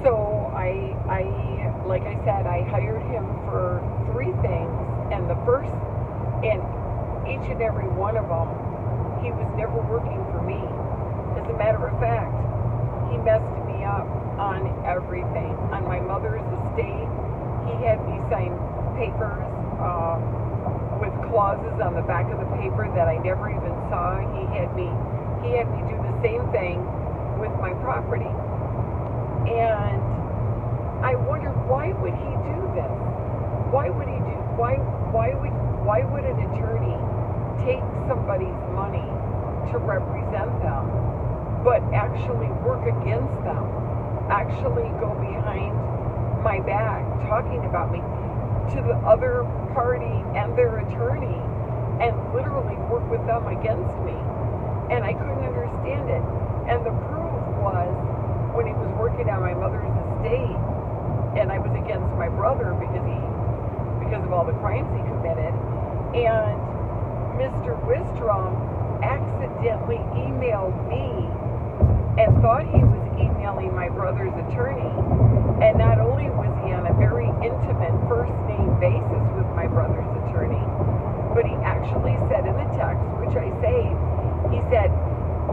So like I said, I hired him for three things, and the first, and each and every one of them, he was never working for me. As a matter of fact, he messed me up on everything. On my mother's estate, he had me sign papers with clauses on the back of the paper that I never even saw. He had me do the same thing with my property. And I wondered, why would he do this? Why would an attorney take somebody's money to represent them, but actually work against them, actually go behind my back talking about me to the other party and their attorney, and literally work with them against me? And I couldn't understand it. And the proof was when he was working on my mother's estate, and I was against my brother because of all the crimes he committed. And Mr. Wistrom accidentally emailed me and thought he was emailing my brother's attorney. And not only was he on a very intimate first name basis with my brother's attorney, but he actually said in the text, which I saved, he said,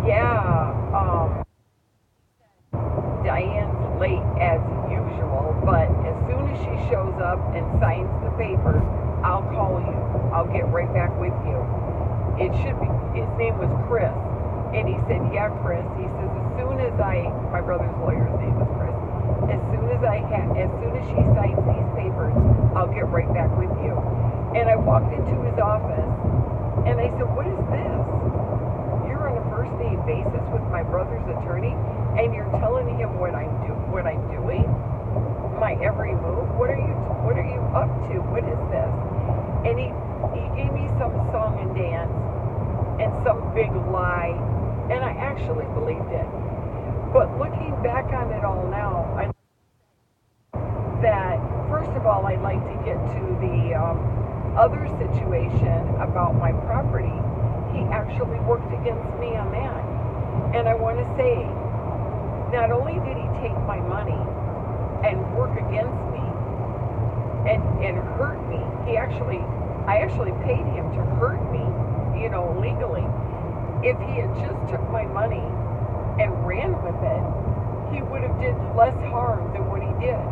yeah, Diane's late as usual, but as soon as she shows up and signs the paper, I'll call you. I'll get right back with you. It should be, his name was Chris. And he said, yeah, Chris. He says, my brother's lawyer's name was Chris. As soon as she signs these papers, I'll get right back with you. And I walked into his office and I said, what is this? You're on a first name basis with my brother's attorney, and you're telling him what I'm doing, my every move. What are you up to? What is this? And he gave me some song and dance and some big lie, and I actually believed it. But looking back on it all now, that first of all, I'd like to get to the other situation about my property. He actually worked against me on that. And I want to say, not only did he take my money and work against me and hurt me, I actually paid him to hurt me, legally. If he had just took my money and ran with it, he would have did less harm than what he did.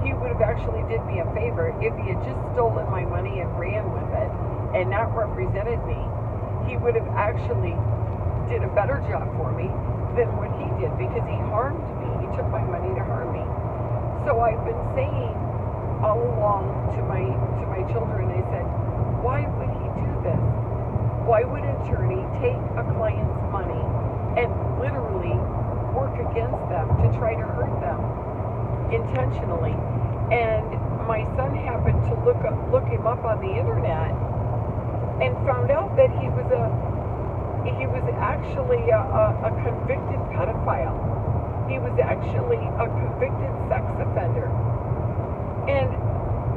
He would have actually did me a favor if he had just stolen my money and ran with it and not represented me. He would have actually did a better job for me than what he did, because he harmed me. He took my money to harm me. So I've been saying all along to my children, I said, why would he do this? Why would an attorney take a client's money and literally work against them to try to hurt them intentionally? And my son happened to look him up on the internet and found out that he was actually a convicted pedophile. He was actually a convicted sex offender. And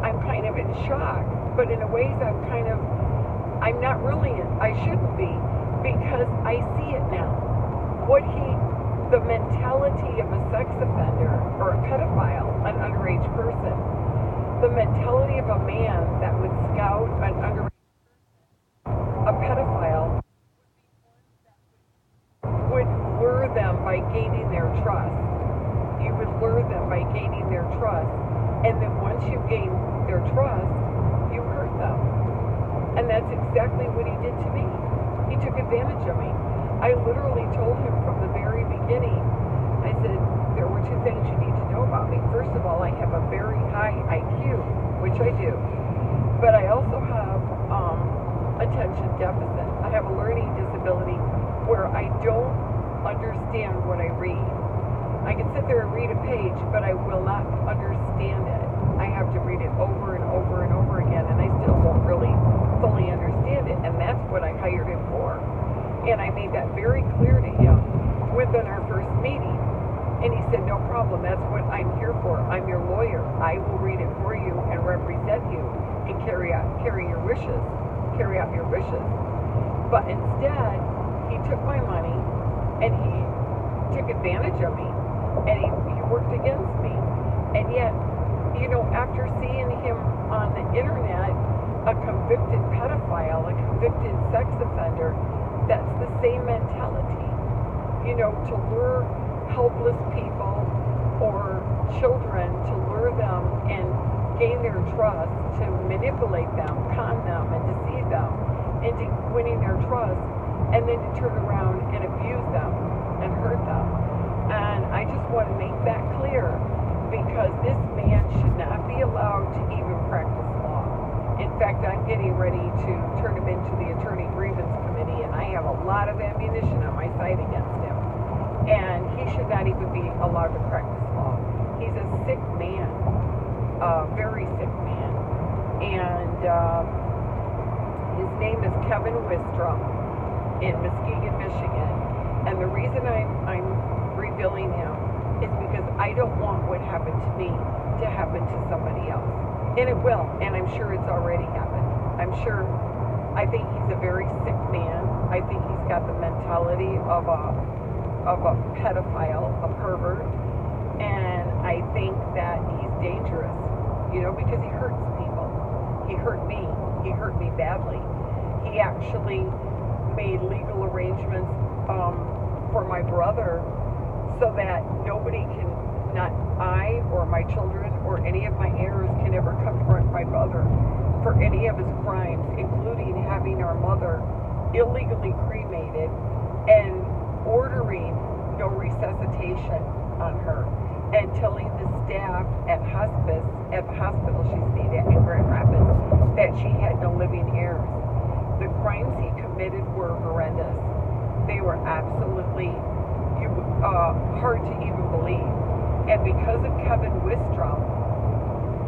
I'm kind of in shock, but in a ways I'm not really, I shouldn't be, because I see it now. The mentality of a sex offender or a pedophile, an underage person, the mentality of a man that would scout an underage, a pedophile, would lure them by gaining their trust. You would lure them by gaining their trust, and then once you gain their trust, you hurt them. And that's exactly what he did to me. He took advantage of me. I literally told him from the very beginning, I said, there were two things you need to know about me. First of all, I have a very high IQ, which I do, but I also have attention deficit. I have a learning disability where I don't understand what I read. I can sit there and read a page, but I will not understand it. I have to read it over and over and over again, and I still won't really fully understand it, and that's what I hired him for. And I made that very clear to him within our first meeting. And he said, no problem, that's what I'm here for. I'm your lawyer. I will read it for you and represent you and carry out your wishes. But instead, he took my money and he took advantage of me, and he worked against me. And yet, after seeing him on the internet, a convicted pedophile, a convicted sex offender, that's the same mentality. To lure helpless people or children, to lure them and gain their trust, to manipulate them, con them, and deceive them into winning their trust, and then to turn around and abuse them and hurt them. And I just want to make that clear, because this man should not be allowed to even practice law. In fact, I'm getting ready to turn him into the Attorney Grievance Committee, and I have a lot of ammunition on my side against him. And he should not even be allowed to practice law. He's a sick man, a very sick man. And his name is Kevin Wistrom in Muskegon, Michigan. And the reason I'm revealing him is because I don't want what happened to me to happen to somebody else. And it will, and I'm sure it's already happened. I think he's a very sick man. I think he's got the mentality of a pedophile, a pervert. And I think that he's dangerous, because he hurts people. He hurt me. He hurt me badly. He actually made legal arrangements for my brother so that nobody can, not I or my children or any of my heirs, can ever confront my brother for any of his crimes, including having our mother illegally cremated and ordering no resuscitation on her, and telling the staff at the hospital she stayed at in Grand Rapids, that she had no living heirs. The crimes he committed were horrendous. They were absolutely hard to even believe. And because of Kevin Wistrom,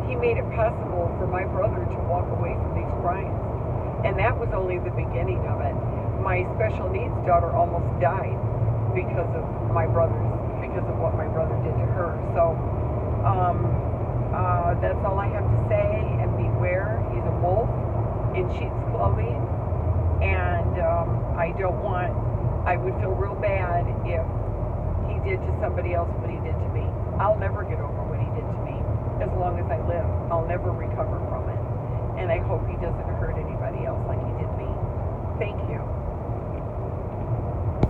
he made it possible for my brother to walk away from these crimes. And that was only the beginning of it. My special needs daughter almost died because of what my brother did to her. So that's all I have to say. And beware, he's a wolf in sheep's clothing. And I would feel real bad if he did to somebody else what he did to me. I'll never get over what he did to me. As long as I live, I'll never recover from it. And I hope he doesn't hurt anybody else like he did me. Thank you.